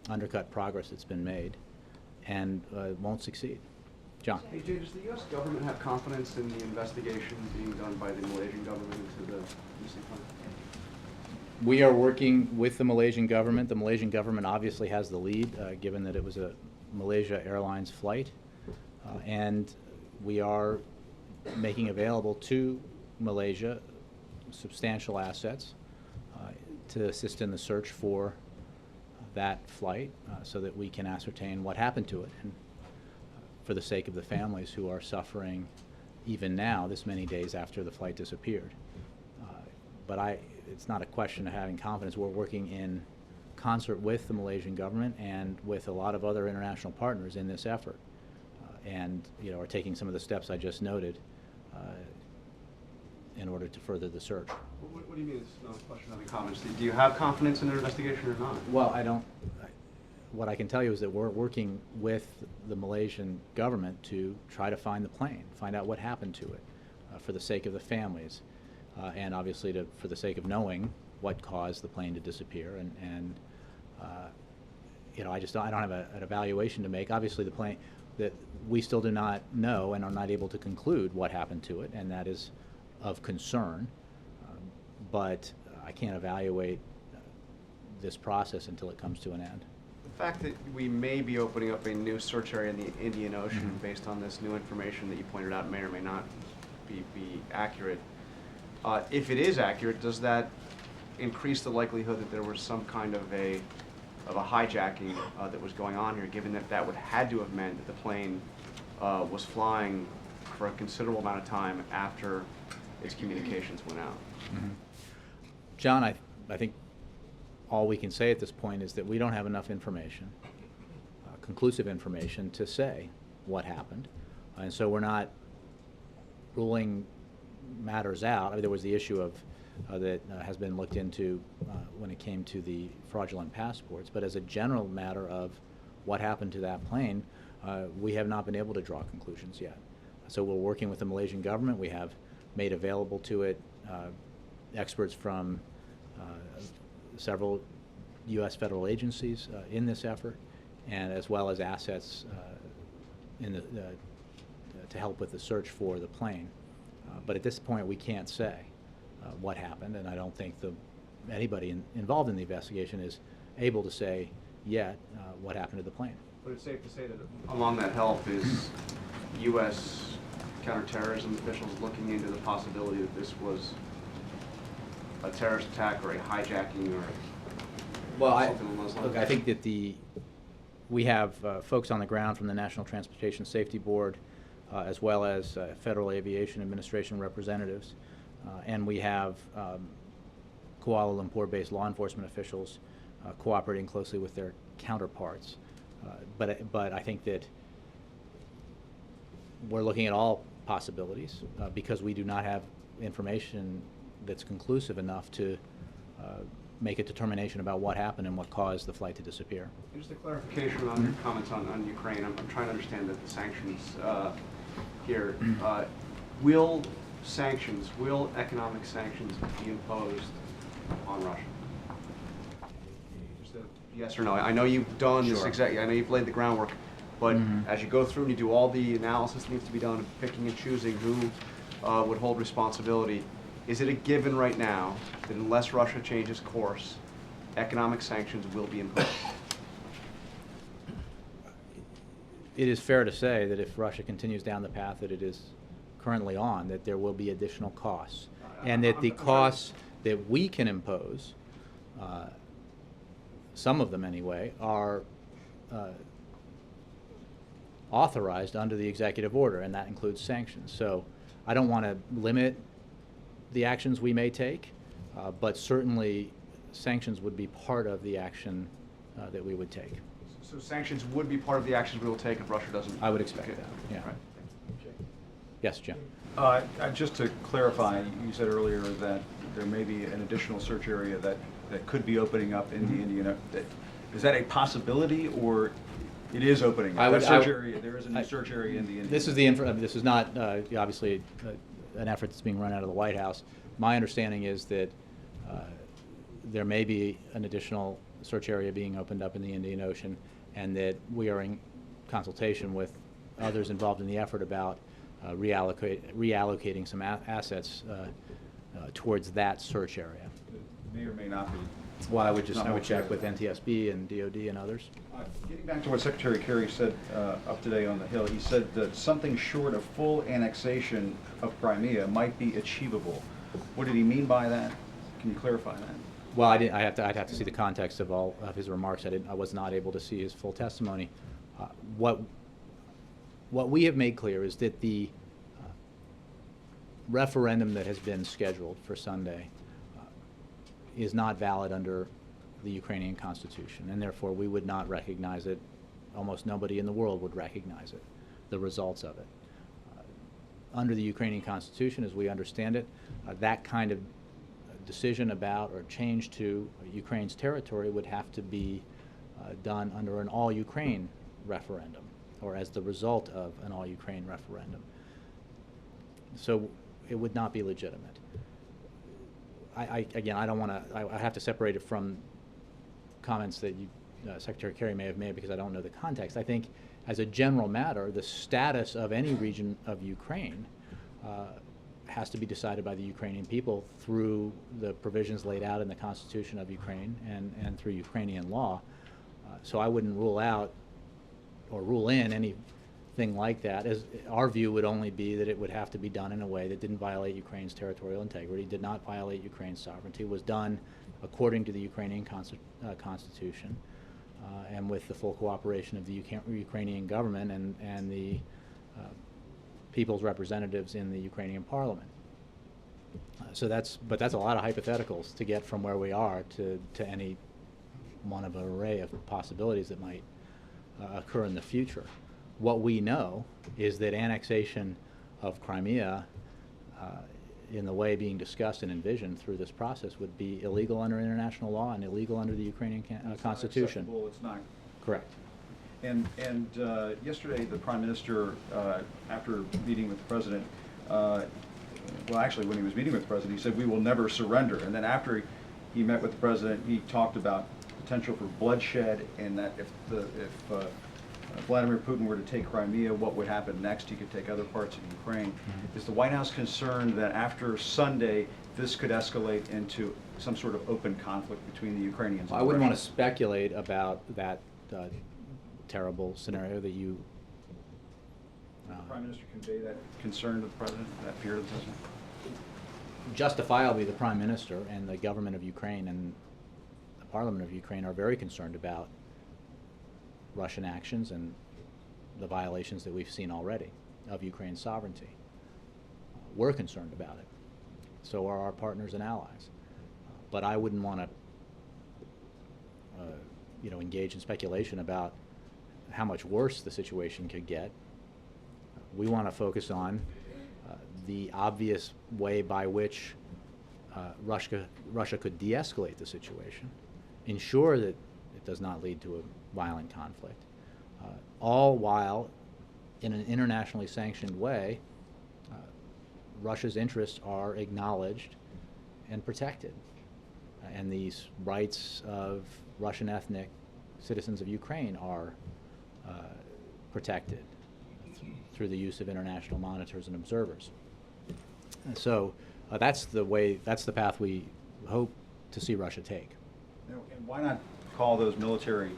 Speaker 1: undercut progress that's been made and won't succeed. John.
Speaker 9: Hey Jay, does the U.S. government have confidence in the investigation being done by the Malaysian government into the missing plane?
Speaker 1: We are working with the Malaysian government. The Malaysian government obviously has the lead, given that it was a Malaysia Airlines flight. And we are making available to Malaysia substantial assets to assist in the search for that flight so that we can ascertain what happened to it, and for the sake of the families who are suffering even now, this many days after the flight disappeared. But it's not a question of having confidence. We're working in concert with the Malaysian government and with a lot of other international partners in this effort, and are taking some of the steps I just noted in order to further the search.
Speaker 9: What do you mean it's not a question of having confidence? Do you have confidence in their investigation or not?
Speaker 1: Well, what I can tell you is that we're working with the Malaysian government to try to find the plane, find out what happened to it, for the sake of the families, and obviously for the sake of knowing what caused the plane to disappear. And I don't have an evaluation to make. Obviously, the plane, that we still do not know and are not able to conclude what happened to it, and that is of concern. But I can't evaluate this process until it comes to an end.
Speaker 9: The fact that we may be opening up a new search area in the Indian Ocean based on this new information that you pointed out may or may not be accurate. If it is accurate, does that increase the likelihood that there was some kind of a hijacking that was going on here, given that that would had to have meant that the plane was flying for a considerable amount of time after its communications went out?
Speaker 1: John, I think all we can say at this point is that we don't have enough information, conclusive information, to say what happened. And so we're not ruling matters out. I mean, there was the issue of that has been looked into when it came to the fraudulent passports. But as a general matter of what happened to that plane, we have not been able to draw conclusions yet. So we're working with the Malaysian government. We have made available to it experts from several U.S. federal agencies in this effort, and as well as assets to help with the search for the plane. But at this point, we can't say what happened, and I don't think anybody involved in the investigation is able to say yet what happened to the plane.
Speaker 9: But it's safe to say that among that help is U.S. counterterrorism officials looking into the possibility that this was a terrorist attack or a hijacking or something along those lines?
Speaker 1: Look, I think that we have folks on the ground from the National Transportation Safety Board, as well as Federal Aviation Administration representatives, and we have Kuala Lumpur-based law enforcement officials cooperating closely with their counterparts. But I think that we're looking at all possibilities because we do not have information that's conclusive enough to make a determination about what happened and what caused the flight to disappear.
Speaker 9: Just a clarification on your comments on Ukraine. I'm trying to understand that the sanctions here. Will economic sanctions be imposed on Russia? Just a yes or no. I know you've done this exactly. I know you've laid the groundwork, but as you go through and you do all the analysis that needs to be done, picking and choosing who would hold responsibility, is it a given right now that unless Russia changes course, economic sanctions will be imposed?
Speaker 1: It is fair to say that if Russia continues down the path that it is currently on, that there will be additional costs, and that the costs that we can impose, some of them anyway, are authorized under the executive order, and that includes sanctions. So I don't want to limit the actions we may take, but certainly sanctions would be part of the action that we would take.
Speaker 9: So sanctions would be part of the actions we will take if Russia doesn't?
Speaker 1: I would expect that, yeah.
Speaker 9: Right.
Speaker 1: Yes, Jim?
Speaker 10: Just to clarify, you said earlier that there may be an additional search area that could be opening up in the Indian. Is that a possibility, or it is opening up? There is a new search area in the Indian.
Speaker 1: This is not obviously an effort that's being run out of the White House. My understanding is that there may be an additional search area being opened up in the Indian Ocean, and that we are in consultation with others involved in the effort about reallocating some assets towards that search area.
Speaker 10: It may or may not be
Speaker 1: Well, I would just,
Speaker 10: Not
Speaker 1: I would
Speaker 10: more clear
Speaker 1: check with
Speaker 10: than that.
Speaker 1: NTSB and DOD and others.
Speaker 10: Getting back to what Secretary Kerry said up today on the Hill, he said that something short of full annexation of Crimea might be achievable. What did he mean by that? Can you clarify that?
Speaker 1: Well, I'd have to see the context of all of his remarks. I was not able to see his full testimony. What we have made clear is that the referendum that has been scheduled for Sunday is not valid under the Ukrainian Constitution, and therefore we would not recognize it. Almost nobody in the world would recognize it, the results of it. Under the Ukrainian Constitution, as we understand it, that kind of decision about or change to Ukraine's territory would have to be done under an all-Ukraine referendum, or as the result of an all-Ukraine referendum. So it would not be legitimate. Again, I don't want to, I have to separate it from comments that Secretary Kerry may have made because I don't know the context. I think as a general matter, the status of any region of Ukraine has to be decided by the Ukrainian people through the provisions laid out in the Constitution of Ukraine and through Ukrainian law. So I wouldn't rule out or rule in anything like that. As our view would only be that it would have to be done in a way that didn't violate Ukraine's territorial integrity, did not violate Ukraine's sovereignty, was done according to the Ukrainian Constitution, and with the full cooperation of the Ukrainian government and the people's representatives in the Ukrainian parliament. But that's a lot of hypotheticals to get from where we are to any one of an array of possibilities that might occur in the future. What we know is that annexation of Crimea in the way being discussed and envisioned through this process would be illegal under international law and illegal under the Ukrainian Constitution.
Speaker 10: It's not acceptable, it's not.
Speaker 1: Correct.
Speaker 10: And yesterday, the Prime Minister, after meeting with the President, well, actually, when he was meeting with the President, he said, "We will never surrender." And then after he met with the President, he talked about potential for bloodshed, and that if Vladimir Putin were to take Crimea, what would happen next? He could take other parts of Ukraine. Mm-hmm. Is the White House concerned that after Sunday, this could escalate into some sort of open conflict between the Ukrainians and
Speaker 1: I wouldn't want to
Speaker 10: Russians?
Speaker 1: speculate about that terrible scenario that you...
Speaker 10: Did the Prime Minister convey that concern to the President, that fear to the President?
Speaker 1: Justifiably, the Prime Minister and the government of Ukraine and the Parliament of Ukraine are very concerned about Russian actions and the violations that we've seen already of Ukraine's sovereignty. We're concerned about it. So are our partners and allies. But I wouldn't want to engage in speculation about how much worse the situation could get. We want to focus on the obvious way by which Russia could de-escalate the situation, ensure that it does not lead to a violent conflict, all while, in an internationally sanctioned way, Russia's interests are acknowledged and protected, and these rights of Russian ethnic citizens of Ukraine are protected through the use of international monitors and observers. And so that's the path we hope to see Russia take.
Speaker 10: And why not call those military,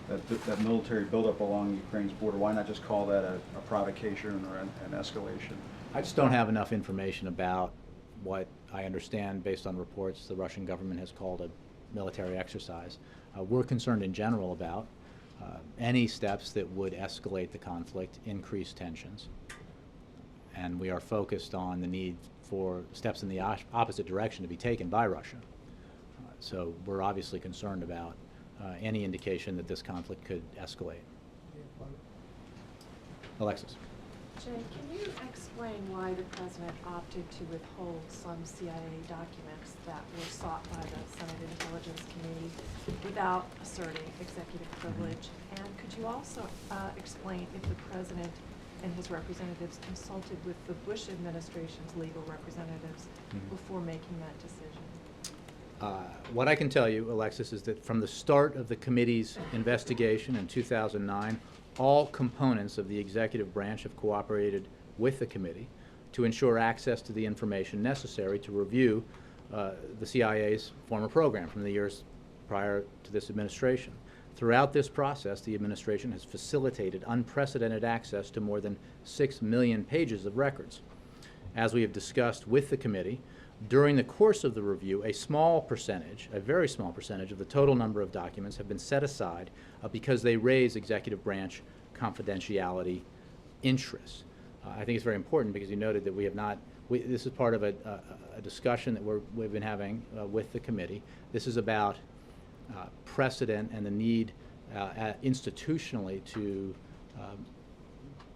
Speaker 10: that military buildup along Ukraine's border, why not just call that a provocation or an escalation?
Speaker 1: I just don't have enough information about what I understand, based on reports, the Russian government has called a military exercise. We're concerned in general about any steps that would escalate the conflict, increase tensions, and we are focused on the need for steps in the opposite direction to be taken by Russia. So we're obviously concerned about any indication that this conflict could escalate. Alexis.
Speaker 11: Jay, can you explain why the President opted to withhold some CIA documents that were sought by the Senate Intelligence Committee without asserting executive privilege? And could you also explain if the President and his representatives consulted with the Bush administration's legal representatives before making that decision?
Speaker 1: What I can tell you, Alexis, is that from the start of the committee's investigation in 2009, all components of the executive branch have cooperated with the committee to ensure access to the information necessary to review the CIA's former program from the years prior to this administration. Throughout this process, the administration has facilitated unprecedented access to more than 6 million pages of records. As we have discussed with the committee, during the course of the review, a small percentage, a very small percentage of the total number of documents have been set aside because they raise executive branch confidentiality interests. I think it's very important because you noted that we have not, this is part of a discussion that we've been having with the committee. This is about precedent and the need institutionally to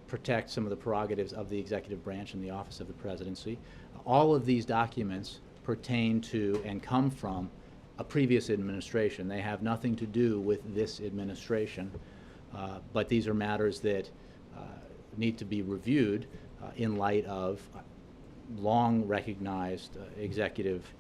Speaker 1: protect some of the prerogatives of the executive branch and the office of the presidency. All of these documents pertain to and come from a previous administration. They have nothing to do with this administration, but these are matters that need to be reviewed in light of long recognized executive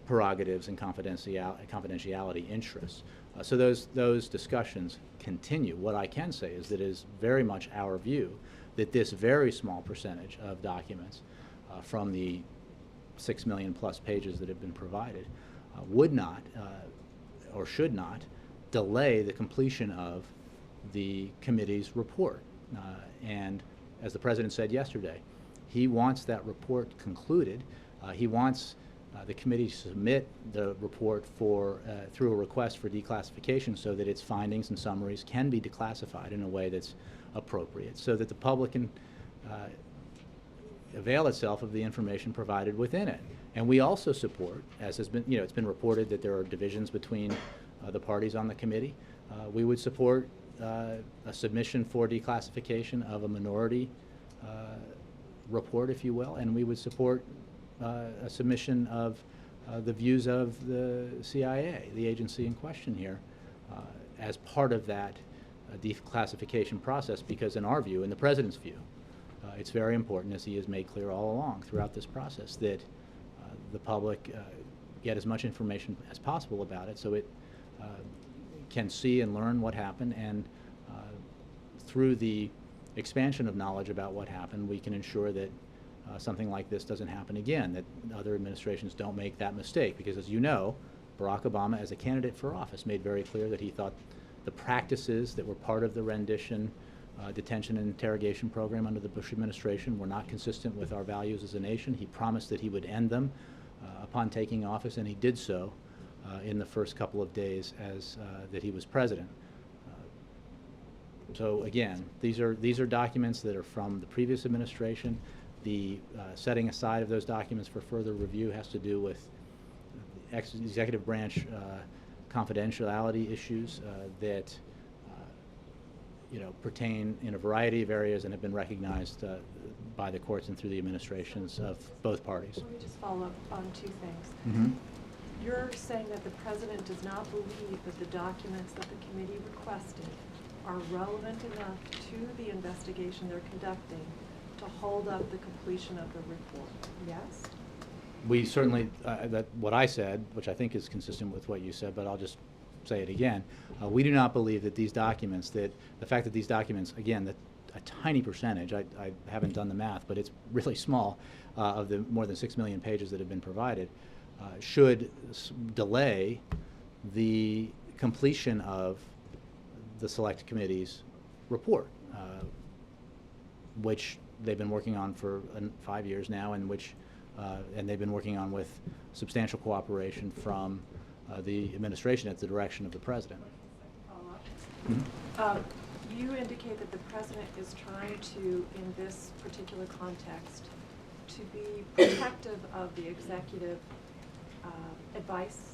Speaker 1: prerogatives and confidentiality interests. So those discussions continue. What I can say is that it is very much our view that this very small percentage of documents from the 6 million plus pages that have been provided would not or should not delay the completion of the committee's report. And as the President said yesterday, he wants that report concluded. He wants the committee to submit the report for through a request for declassification so that its findings and summaries can be declassified in a way that's appropriate, so that the public can avail itself of the information provided within it. And we also support, as has been, it's been reported that there are divisions between the parties on the committee. We would support a submission for declassification of a minority report, if you will, and we would support a submission of the views of the CIA, the agency in question here, as part of that declassification process, because in our view, in the President's view, it's very important, as he has made clear all along throughout this process, that the public get as much information as possible about it so it can see and learn what happened, and through the expansion of knowledge about what happened, we can ensure that something like this doesn't happen again, that other administrations don't make that mistake. Because as you know, Barack Obama, as a candidate for office, made very clear that he thought the practices that were part of the rendition, detention and interrogation program under the Bush administration were not consistent with our values as a nation. He promised that he would end them upon taking office, and he did so in the first couple of days as that he was president. So again, these are documents that are from the previous administration. The setting aside of those documents for further review has to do with executive branch confidentiality issues that pertain in a variety of areas and have been recognized by the courts and through the administrations of both parties.
Speaker 11: Let me just follow up on two things.
Speaker 1: Mm-hmm.
Speaker 11: You're saying that the President does not believe that the documents that the committee requested are relevant enough to the investigation they're conducting to hold up the completion of the report, yes?
Speaker 1: We certainly, what I said, which I think is consistent with what you said, but I'll just say it again, we do not believe that these documents, that the fact that these documents, again, a tiny percentage, I haven't done the math, but it's really small, of the more than 6 million pages that have been provided, should delay the completion of the Select Committee's report, which they've been working on for 5 years now, and which and they've been working on with substantial cooperation from the administration at the direction of the President.
Speaker 11: Mm-hmm. You indicate that the President is trying to, in this particular context, to be protective of the executive advice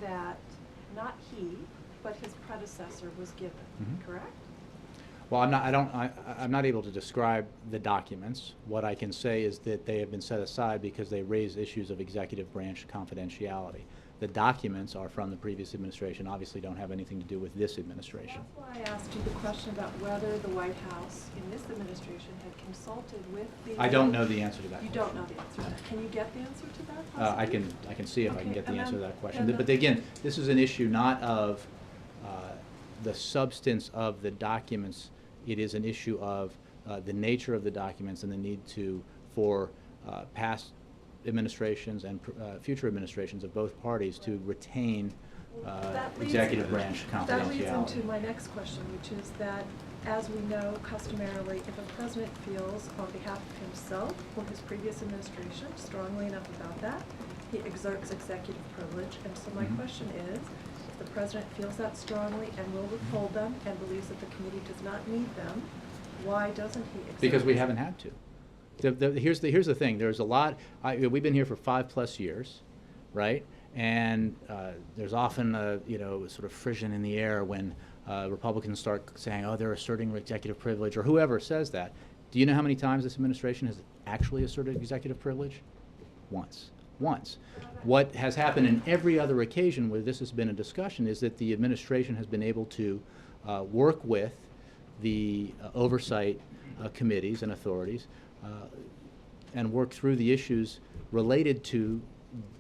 Speaker 11: that not he, but his predecessor was given,
Speaker 1: Mm-hmm.
Speaker 11: correct?
Speaker 1: Well, I'm not able to describe the documents. What I can say is that they have been set aside because they raise issues of executive branch confidentiality. The documents are from the previous administration, obviously don't have anything to do with this administration.
Speaker 11: That's why I asked you the question about whether the White House in this administration had consulted with the...
Speaker 1: I don't know the answer to that.
Speaker 11: You don't know the answer to that. Can you get the answer to that, possibly?
Speaker 1: I can see if I can get the
Speaker 11: Okay,
Speaker 1: answer to
Speaker 11: and
Speaker 1: that question.
Speaker 11: then-
Speaker 1: But again, this is an issue not of the substance of the documents. It is an issue of the nature of the documents and the need for past administrations and future administrations of both parties to retain
Speaker 11: That leads-
Speaker 1: executive branch
Speaker 11: That leads
Speaker 1: confidentiality.
Speaker 11: into my next question, which is that, as we know customarily, if a president feels on behalf of himself or his previous administration strongly enough about that, he exerts executive privilege. And so my
Speaker 1: Mhm.
Speaker 11: question is, if the president feels that strongly and will withhold them and believes that the committee does not need them, why doesn't he exert?
Speaker 1: Because we haven't had to. Here's the thing. There's a lot. We've been here for 5+ years, right? And there's often a sort of frisson in the air when Republicans start saying, "Oh, they're asserting executive privilege," or whoever says that. Do you know how many times this administration has actually asserted executive privilege? Once. What has happened in every other occasion where this has been a discussion is that the administration has been able to work with the oversight committees and authorities and work through the issues related to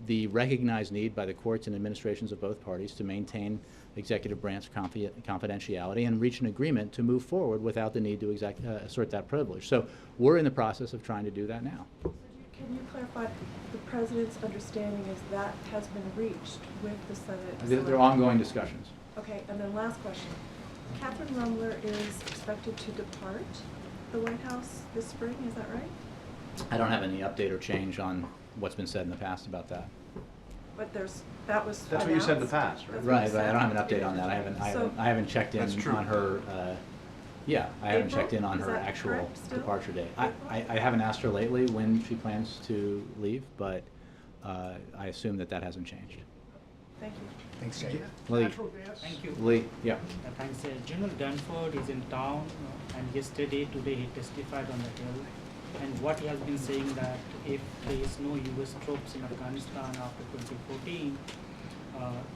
Speaker 1: the recognized need by the courts and administrations of both parties to maintain executive branch confidentiality and reach an agreement to move forward without the need to assert that privilege. So we're in the process of trying to do that now.
Speaker 11: Can you clarify, the president's understanding is that has been reached with the Senate?
Speaker 1: They're ongoing discussions.
Speaker 11: Okay, and then last question. Catherine Rumler is expected to depart the White House this spring, is that right?
Speaker 1: I don't have any update or change on what's been said in the past about that.
Speaker 11: But that was
Speaker 9: That's what you said in the
Speaker 11: announced.
Speaker 9: past, right?
Speaker 11: That's what
Speaker 1: Right,
Speaker 11: you
Speaker 1: but I
Speaker 11: said.
Speaker 1: don't have an update on that. I haven't checked in
Speaker 6: That's true.
Speaker 1: on her. Yeah, I haven't
Speaker 11: April?
Speaker 1: checked in on
Speaker 11: Is
Speaker 1: her
Speaker 11: that
Speaker 1: actual
Speaker 11: correct still?
Speaker 1: departure date.
Speaker 11: April?
Speaker 1: I haven't asked her lately when she plans to leave, but I assume that hasn't changed.
Speaker 11: Thank you.
Speaker 2: Thanks, Jay.
Speaker 1: Lee.
Speaker 12: Thank you.
Speaker 1: Lee, yeah.
Speaker 12: Thanks. General Dunford is in town, and today he testified on the Hill. And what he has been saying that if there is no U.S. troops in Afghanistan after 2014,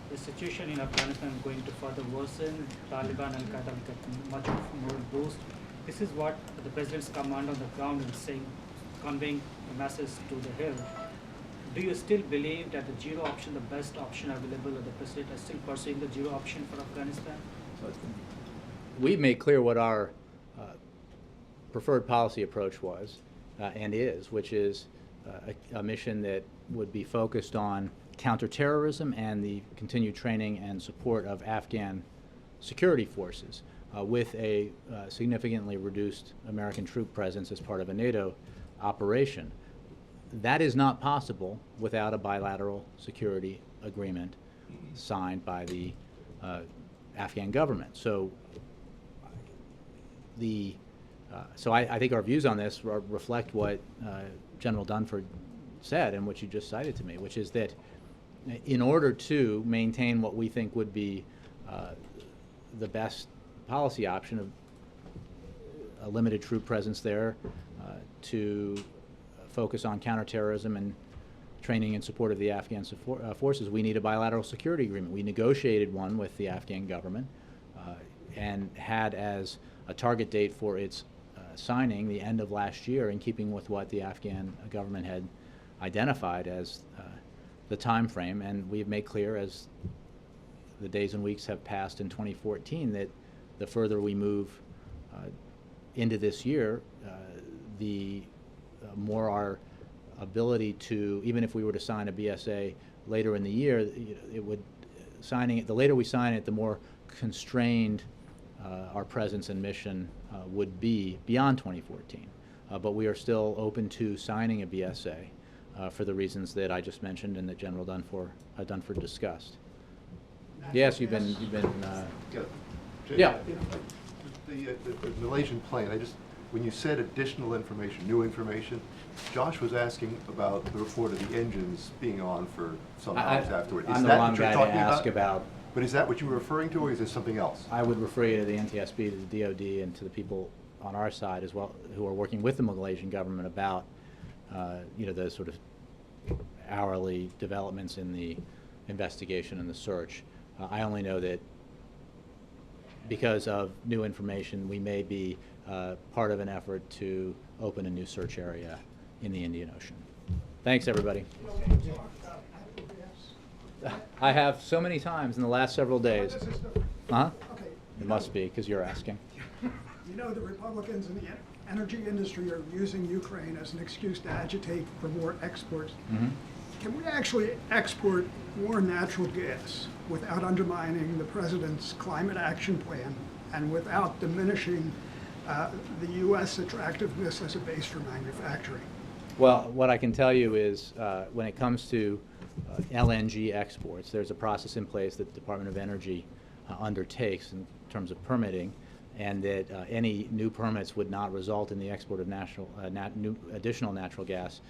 Speaker 12: the situation in Afghanistan is going to further worsen. Taliban and Al-Qaeda will get much more boost. This is what the president's command on the ground is saying, conveying the message to the Hill. Do you still believe that the zero option, the best option available, or the president is still pursuing the zero option for Afghanistan?
Speaker 1: We've made clear what our preferred policy approach was and is, which is a mission that would be focused on counterterrorism and the continued training and support of Afghan security forces with a significantly reduced American troop presence as part of a NATO operation. That is not possible without a bilateral security agreement signed by the Afghan government. So I think our views on this reflect what General Dunford said and what you just cited to me, which is that in order to maintain what we think would be the best policy option of a limited troop presence there, to focus on counterterrorism and training and support of the Afghan forces, we need a bilateral security agreement. We negotiated one with the Afghan government and had as a target date for its signing the end of last year, in keeping with what the Afghan government had identified as the time frame. And we've made clear, as the days and weeks have passed in 2014, that the further we move into this year, the more our ability to, even if we were to sign a BSA later in the year, it would the later we sign it, the more constrained our presence and mission would be beyond 2014. But we are still open to signing a BSA for the reasons that I just mentioned and that General Dunford discussed. Yes, you've been. Yeah.
Speaker 13: The Malaysian plane, when you said additional information, new information, Josh was asking about the report of the engines being on for some hours afterward.
Speaker 1: I'm the wrong guy to ask about.
Speaker 13: But is that what you were referring to, or is there something else?
Speaker 1: I would refer you to the NTSB, to the DOD, and to the people on our side as well who are working with the Malaysian government about, the sort of hourly developments in the investigation and the search. I only know that because of new information, we may be part of an effort to open a new search area in the Indian Ocean. Thanks, everybody. I have so many times in the last several days. Huh?
Speaker 14: Okay.
Speaker 1: It must be, because you're asking.
Speaker 14: You know, the Republicans in the energy industry are using Ukraine as an excuse to agitate for more exports.
Speaker 1: Mm-hmm.
Speaker 14: Can we actually export more natural gas without undermining the president's climate action plan and without diminishing the U.S. attractiveness as a base for manufacturing?
Speaker 1: Well, what I can tell you is when it comes to LNG exports, there's a process in place that the Department of Energy undertakes in terms of permitting, and that any new permits would not result in the export of new additional natural gas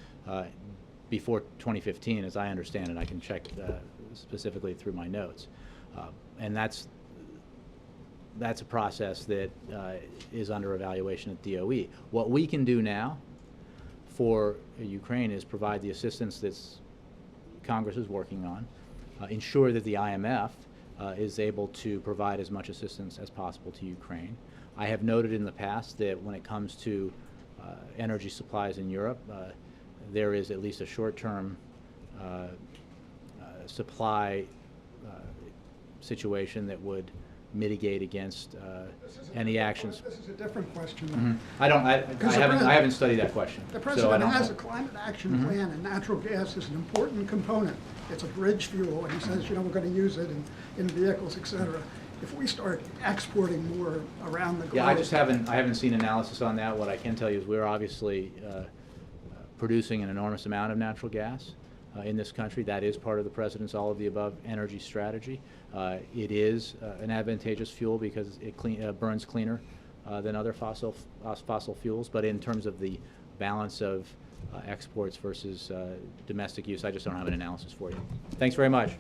Speaker 1: before 2015, as I understand it. I can check specifically through my notes. And that's a process that is under evaluation at DOE. What we can do now for Ukraine is provide the assistance that Congress is working on, ensure that the IMF is able to provide as much assistance as possible to Ukraine. I have noted in the past that when it comes to energy supplies in Europe, there is at least a short-term supply situation that would mitigate against any actions.
Speaker 14: This is a different question.
Speaker 1: Mm-hmm. I haven't studied that question.
Speaker 14: The
Speaker 1: so
Speaker 14: president
Speaker 1: I don't
Speaker 14: has
Speaker 1: know.
Speaker 14: a climate action
Speaker 1: Mm-hmm.
Speaker 14: plan, and natural gas is an important component. It's a bridge fuel, and he says, we're going to use it in vehicles, et cetera. If we start exporting more around the globe.
Speaker 1: Yeah, I haven't seen analysis on that. What I can tell you is we're obviously producing an enormous amount of natural gas in this country. That is part of the president's all-of-the-above energy strategy. It is an advantageous fuel because it burns cleaner than other fossil fuels. But in terms of the balance of exports versus domestic use, I just don't have an analysis for you. Thanks very much.